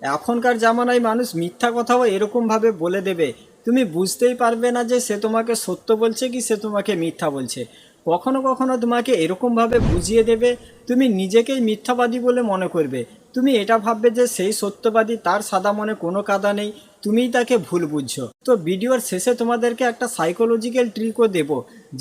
এখনকার জামানায় মানুষ মিথ্যা কথাও এরকমভাবে বলে দেবে, তুমি বুঝতেই পারবে না যে সে তোমাকে সত্য বলছে কি সে তোমাকে মিথ্যা বলছে। কখনো কখনো তোমাকে এরকমভাবে বুঝিয়ে দেবে, তুমি নিজেকেই মিথ্যাবাদী বলে মনে করবে। তুমি এটা ভাববে যে সেই সত্যবাদী, তার সাদা মনে কোনো কাদা নেই, তুমিই তাকে ভুল বুঝছো। তো ভিডিওর শেষে তোমাদেরকে একটা সাইকোলজিক্যাল ট্রিকও দেব,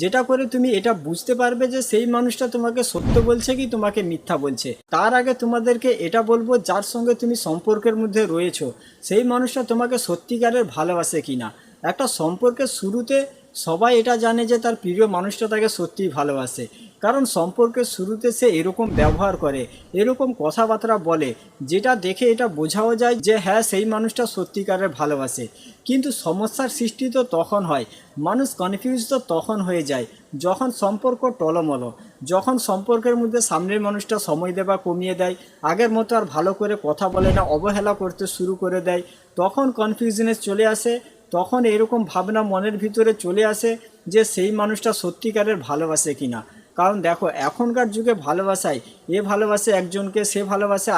যেটা করে তুমি এটা বুঝতে পারবে যে সেই মানুষটা তোমাকে সত্য বলছে কি তোমাকে মিথ্যা বলছে। তার আগে তোমাদেরকে এটা বলবো, যার সঙ্গে তুমি সম্পর্কের মধ্যে রয়েছো সেই মানুষটা তোমাকে সত্যিকারের ভালোবাসে কিনা। একটা সম্পর্কের শুরুতে সবাই এটা জানে যে তার প্রিয় মানুষটা তাকে সত্যিই ভালোবাসে, কারণ সম্পর্কের শুরুতে সে এরকম ব্যবহার করে, এরকম কথাবার্তা বলে, যেটা দেখে এটা বোঝাও যায় যে হ্যাঁ সেই মানুষটা সত্যিকারের ভালোবাসে। কিন্তু সমস্যার সৃষ্টি তো তখন হয়, মানুষ কনফিউজ তো তখন হয়ে যায় যখন সম্পর্ক টলমলো, যখন সম্পর্কের মধ্যে সামনের মানুষটা সময় দেওয়া কমিয়ে দেয়, আগের মতো আর ভালো করে কথা বলে না, অবহেলা করতে শুরু করে দেয়, তখন কনফিউশনে চলে আসে। তখন এরকম ভাবনা মনের ভিতরে চলে আসে যে সেই মানুষটা সত্যিকারের ভালোবাসে কিনা। কারণ দেখো এখনকার যুগে ভালোবাসায় এ ভালোবাসে একজনকে, সে ভালোবাসে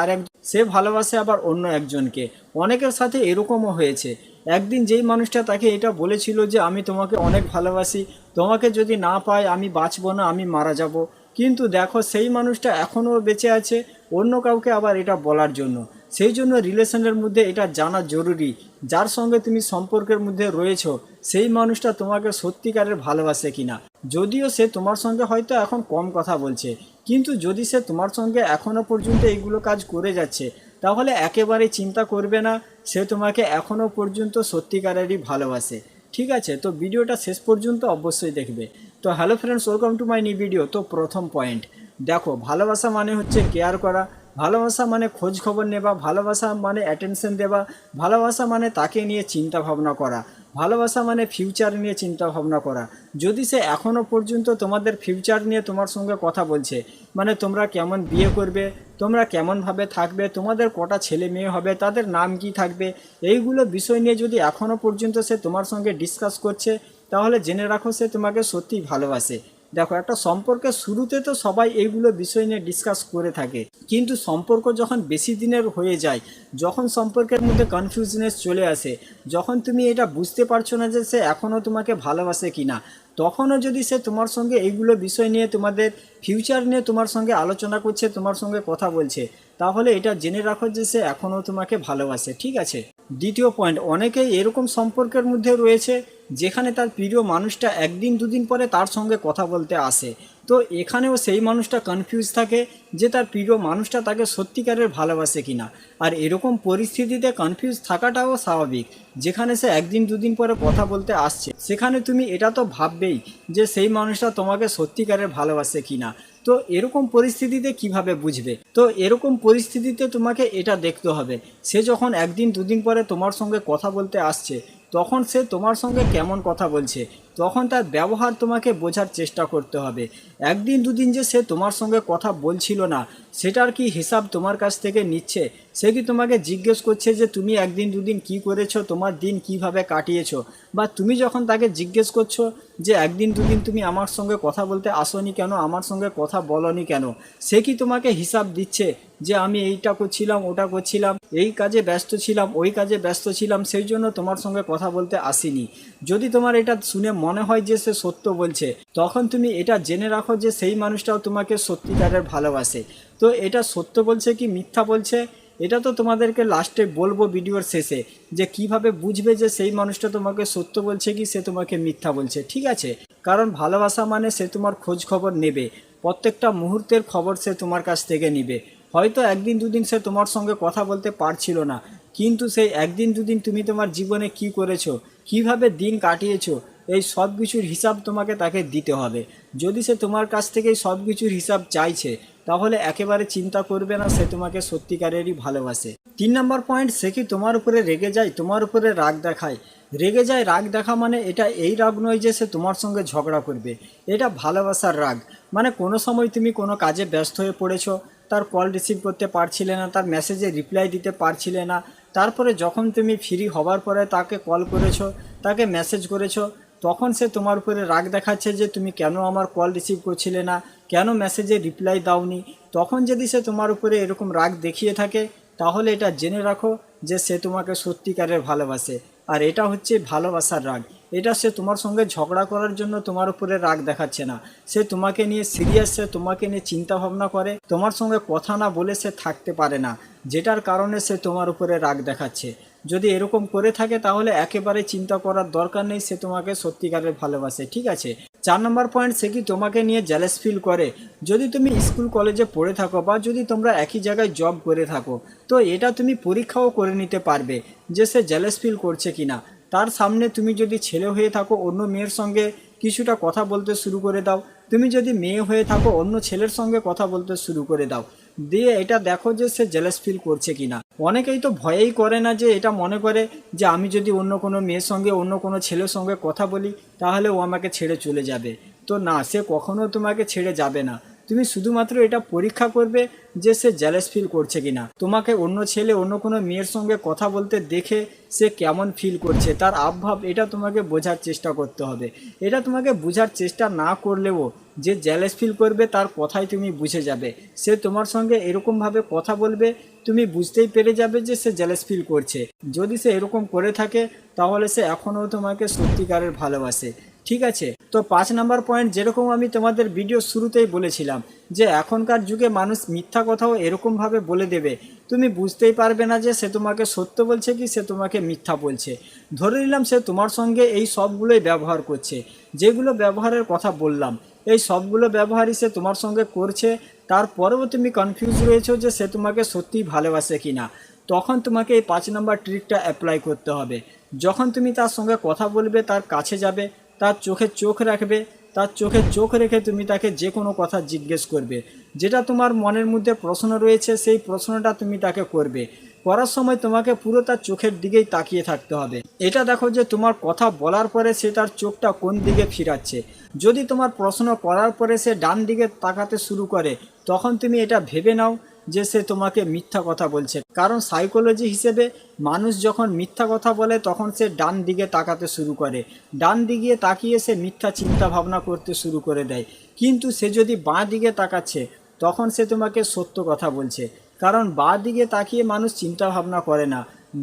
সে ভালোবাসে আবার অন্য একজনকে। অনেকের সাথে এরকমও হয়েছে, একদিন যেই মানুষটা তাকে এটা বলেছিল যে আমি তোমাকে অনেক ভালোবাসি, তোমাকে যদি না পাই আমি বাঁচবো না, আমি মারা যাব, কিন্তু দেখো সেই মানুষটা এখনও বেঁচে আছে অন্য কাউকে আবার এটা বলার জন্য। সেই জন্য রিলেশনের মধ্যে এটা জানা জরুরি, যার সঙ্গে তুমি সম্পর্কের মধ্যে রয়েছো সেই মানুষটা তোমাকে সত্যিকারের ভালোবাসে কিনা। যদিও সে তোমার সঙ্গে হয়তো এখন কম কথা বলছে, কিন্তু যদি সে তোমার সঙ্গে এখনও পর্যন্ত এইগুলো কাজ করে যাচ্ছে, তাহলে একেবারে চিন্তা করবে না, সে তোমাকে এখনও পর্যন্ত সত্যিকারেরই ভালোবাসে। ঠিক আছে, তো ভিডিওটা শেষ পর্যন্ত অবশ্যই দেখবে। তো hello friends, welcome to my new video. তো প্রথম পয়েন্ট দেখো, ভালোবাসা মানে হচ্ছে কেয়ার করা, ভালোবাসা মানে খোঁজ খবর নেওয়া, ভালোবাসা মানে অ্যাটেনশন দেওয়া, ভালোবাসা মানে তাকে নিয়ে চিন্তা ভাবনা করা, ভালোবাসা মানে ফিউচার নিয়ে চিন্তা ভাবনা করা। যদি সে এখনও পর্যন্ত তোমাদের ফিউচার নিয়ে তোমার সঙ্গে কথা বলছে, মানে তোমরা কেমন বিয়ে করবে, তোমরা কেমনভাবে থাকবে, তোমাদের কটা ছেলে মেয়ে হবে, তাদের নাম কি থাকবে, এইগুলো বিষয় নিয়ে যদি এখনও পর্যন্ত সে তোমার সঙ্গে ডিসকাস করছে, তাহলে জেনে রাখো সে তোমাকে সত্যিই ভালোবাসে। দেখো একটা সম্পর্কের শুরুতে তো সবাই এইগুলো বিষয় নিয়ে ডিসকাস করে থাকে, কিন্তু সম্পর্ক যখন বেশি দিনের হয়ে যায়, যখন সম্পর্কের মধ্যে কনফিউজনেস চলে আসে, যখন তুমি এটা বুঝতে পারছো না যে সে এখনও তোমাকে ভালোবাসে কিনা, তখনও যদি সে তোমার সঙ্গে এইগুলো বিষয় নিয়ে তোমাদের ফিউচার নিয়ে তোমার সঙ্গে আলোচনা করছে, তোমার সঙ্গে কথা বলছে, তাহলে এটা জেনে রাখো যে সে এখনও তোমাকে ভালোবাসে। ঠিক আছে, দ্বিতীয় পয়েন্ট, অনেকেই এরকম সম্পর্কের মধ্যে রয়েছে যেখানে তার প্রিয় মানুষটা একদিন দুদিন পরে তার সঙ্গে কথা বলতে আসে। তো এখানেও সেই মানুষটা কনফিউজ থাকে যে তার প্রিয় মানুষটা তাকে সত্যিকারের ভালোবাসে কিনা। আর এরকম পরিস্থিতিতে কনফিউজ থাকাটাও স্বাভাবিক, যেখানে সে একদিন দুদিন পরে কথা বলতে আসছে সেখানে তুমি এটা তো ভাববেই যে সেই মানুষটা তোমাকে সত্যিকারের ভালোবাসে কিনা। তো এরকম পরিস্থিতিতে কিভাবে বুঝবে? তো এরকম পরিস্থিতিতে তোমাকে এটা দেখতে হবে, সে যখন একদিন দুদিন পরে তোমার সঙ্গে কথা বলতে আসছে, তখন সে তোমার সঙ্গে কেমন কথা বলছে, তখন তার ব্যবহার তোমাকে বোঝার চেষ্টা করতে হবে। একদিন দুদিন যে সে তোমার সঙ্গে কথা বলছিল না, সেটার কি হিসাব তোমার কাছ থেকে নিচ্ছে? সে কি তোমাকে জিজ্ঞেস করছে যে তুমি একদিন দুদিন কি করেছো, তোমার দিন কিভাবে কাটিয়েছো? বা তুমি যখন তাকে জিজ্ঞেস করছো যে একদিন দুদিন তুমি আমার সঙ্গে কথা বলতে আসোনি কেন, আমার সঙ্গে কথা বলনি কেন, সে কি তোমাকে হিসাব দিচ্ছে যে আমি এইটা করছিলাম, ওটা করছিলাম, এই কাজে ব্যস্ত ছিলাম, ওই কাজে ব্যস্ত ছিলাম, সেই জন্য তোমার সঙ্গে কথা বলতে আসিনি? যদি তোমার এটা শুনে মনে হয় যে সে সত্য বলছে, তখন তুমি এটা জেনে রাখো যে সেই মানুষটাও তোমাকে সত্যিকারের ভালোবাসে। তো এটা সত্য বলছে কি মিথ্যা বলছে, এটা তো তোমাদেরকে লাস্টে বলবো ভিডিওর শেষে, যে কিভাবে বুঝবে যে সেই মানুষটা তোমাকে সত্য বলছে কি সে তোমাকে মিথ্যা বলছে। ঠিক আছে, কারণ ভালোবাসা মানে সে তোমার খোঁজ খবর নেবে, প্রত্যেকটা মুহূর্তের খবর সে তোমার কাছ থেকে নেবে। হয়তো একদিন দুদিন সে তোমার সঙ্গে কথা বলতে পারছিল না, কিন্তু সেই একদিন দুদিন তুমি তোমার জীবনে কি করেছো, কিভাবে দিন কাটিয়েছো, এই সব কিছুর হিসাব তোমাকে তাকে দিতে হবে। যদি সে তোমার কাছ থেকে সব কিছুর হিসাব চাইছে, তাহলে একেবারে চিন্তা করবে না, সে তোমাকে সত্যিকারেরই ভালোবাসে। 3 নম্বর পয়েন্ট, সে কি তোমার উপরে রেগে যায়, তোমার উপরে রাগ দেখায়? রেগে যায়, রাগ দেখা মানে এটা এই রাগ নয় যে সে তোমার সঙ্গে ঝগড়া করবে, এটা ভালোবাসার রাগ। মানে কোনো সময় তুমি কোনো কাজে ব্যস্ত হয়ে পড়েছো, তার কল রিসিভ করতে পারছিলে না, তার মেসেজে রিপ্লাই দিতে পারছিলে না, তারপরে যখন তুমি ফ্রি হবার পরে তাকে কল করেছো, তাকে মেসেজ করেছো, তখন সে তোমার উপরে রাগ দেখাচ্ছে যে তুমি কেন আমার কল রিসিভ করছিলে না, কেন মেসেজে রিপ্লাই দাওনি। তখন যদি সে তোমার উপরে এরকম রাগ দেখিয়ে থাকে, তাহলে এটা জেনে রাখো যে সে তোমাকে সত্যিকারের ভালোবাসে। আর এটা হচ্ছে ভালোবাসার রাগ। এটা সে তোমার সঙ্গে ঝগড়া করার জন্য তোমার উপরে রাগ দেখাচ্ছে না, সে তোমাকে নিয়ে সিরিয়াস, সে তোমাকে নিয়ে চিন্তা ভাবনা করে, তোমার সঙ্গে কথা না বলে সে থাকতে পারে না, যেটার কারণে সে তোমার উপরে রাগ দেখাচ্ছে। যদি এরকম করে থাকে তাহলে একেবারে চিন্তা করার দরকার নেই, সে তোমাকে সত্যিকারের ভালোবাসে। ঠিক আছে। 4 নম্বর পয়েন্ট, সে কি তোমাকে নিয়ে জেলাস ফিল করে? যদি তুমি স্কুল কলেজে পড়ে থাকো বা যদি তোমরা একই জায়গায় জব করে থাকো, তো এটা তুমি পরীক্ষাও করে নিতে পারবে যে সে জেলাস ফিল করছে কিনা। তার সামনে তুমি যদি ছেলে হয়ে থাকো অন্য মেয়ের সঙ্গে কিছুটা কথা বলতে শুরু করে দাও, তুমি যদি মেয়ে হয়ে থাকো অন্য ছেলের সঙ্গে কথা বলতে শুরু করে দাও, দিয়ে এটা দেখো যে সে জেলাস ফিল করছে কিনা। অনেকেই তো ভয়েই করে না, যে এটা মনে করে যে আমি যদি অন্য কোনো মেয়ের সঙ্গে অন্য কোনো ছেলের সঙ্গে কথা বলি তাহলে ও আমাকে ছেড়ে চলে যাবে। তো না, সে কখনো তোমাকে ছেড়ে যাবে না। তুমি শুধুমাত্র এটা পরীক্ষা করবে যে সে জেলাস ফিল করছে কিনা। তোমাকে অন্য ছেলে অন্য কোনো মেয়ের সঙ্গে কথা বলতে দেখে সে কেমন ফিল করছে, তার আবভাব, এটা তোমাকে বোঝার চেষ্টা করতে হবে। এটা তোমাকে বোঝার চেষ্টা না করলেও যে জেলাস ফিল করবে তার কথাই তুমি বুঝে যাবে। সে তোমার সঙ্গে এরকমভাবে কথা বলবে, তুমি বুঝতেই পেরে যাবে যে সে জেলাস ফিল করছে। যদি সে এরকম করে থাকে তাহলে সে এখনও তোমাকে সত্যিকারের ভালোবাসে। ঠিক আছে। তো 5 নম্বর পয়েন্ট, যেরকম আমি তোমাদের ভিডিও শুরুতেই বলেছিলাম যে এখনকার যুগে মানুষ মিথ্যা কথাও এরকমভাবে বলে দেবে, তুমি বুঝতেই পারবে না যে সে তোমাকে সত্য বলছে কি সে তোমাকে মিথ্যা বলছে। ধরে নিলাম সে তোমার সঙ্গে এই সবগুলোই ব্যবহার করছে, যেগুলো ব্যবহারের কথা বললাম এই সবগুলো ব্যবহারই সে তোমার সঙ্গে করছে, তারপরেও তুমি কনফিউজ রয়েছো যে সে তোমাকে সত্যিই ভালোবাসে কিনা। তখন তোমাকে এই 5 নম্বর ট্রিকটা অ্যাপ্লাই করতে হবে। যখন তুমি তার সঙ্গে কথা বলবে, তার কাছে যাবে, তার চোখে চোখ রাখবে, তার চোখে চোখ রেখে তুমি তাকে যে কোনো কথা জিজ্ঞেস করবে, যেটা তোমার মনের মধ্যে প্রশ্ন রয়েছে সেই প্রশ্নটা তুমি তাকে করবে। করার সময় তোমাকে পুরো তার চোখের দিকেই তাকিয়ে থাকতে হবে। এটা দেখো যে তোমার কথা বলার পরে সে তার চোখটা কোন দিকে ফিরাচ্ছে। যদি তোমার প্রশ্ন করার পরে সে ডান দিকে তাকাতে শুরু করে, তখন তুমি এটা ভেবে নাও যে সে তোমাকে মিথ্যা কথা বলছে। কারণ সাইকোলজি হিসেবে মানুষ যখন মিথ্যা কথা বলে তখন সে ডান দিকে তাকাতে শুরু করে, ডান দিকে তাকিয়ে সে মিথ্যা চিন্তা ভাবনা করতে শুরু করে দেয়। কিন্তু সে যদি বাঁ দিকে তাকাচ্ছে তখন সে তোমাকে সত্য কথা বলছে। কারণ বাঁ দিকে তাকিয়ে মানুষ চিন্তা ভাবনা করে না,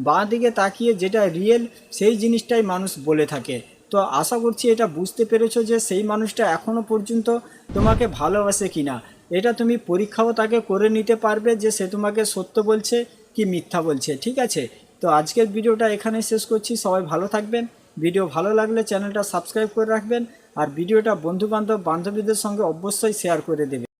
বাঁ দিকে তাকিয়ে যেটা রিয়েল সেই জিনিসটাই মানুষ বলে থাকে। তো আশা করছি এটা বুঝতে পেরেছো যে সেই মানুষটা এখনও পর্যন্ত তোমাকে ভালোবাসে কিনা। এটা তুমি পরীক্ষাও তাকে করে নিতে পারবে যে সে তোমাকে সত্য বলছে কি মিথ্যা বলছে। ঠিক আছে। তো আজকের ভিডিওটা এখানে শেষ করছি। সবাই ভালো থাকবেন। ভিডিও ভালো লাগলে চ্যানেলটা সাবস্ক্রাইব করে রাখবেন, আর ভিডিওটা বন্ধুবান্ধব বান্ধবীদের সঙ্গে অবশ্যই শেয়ার করে দেবেন।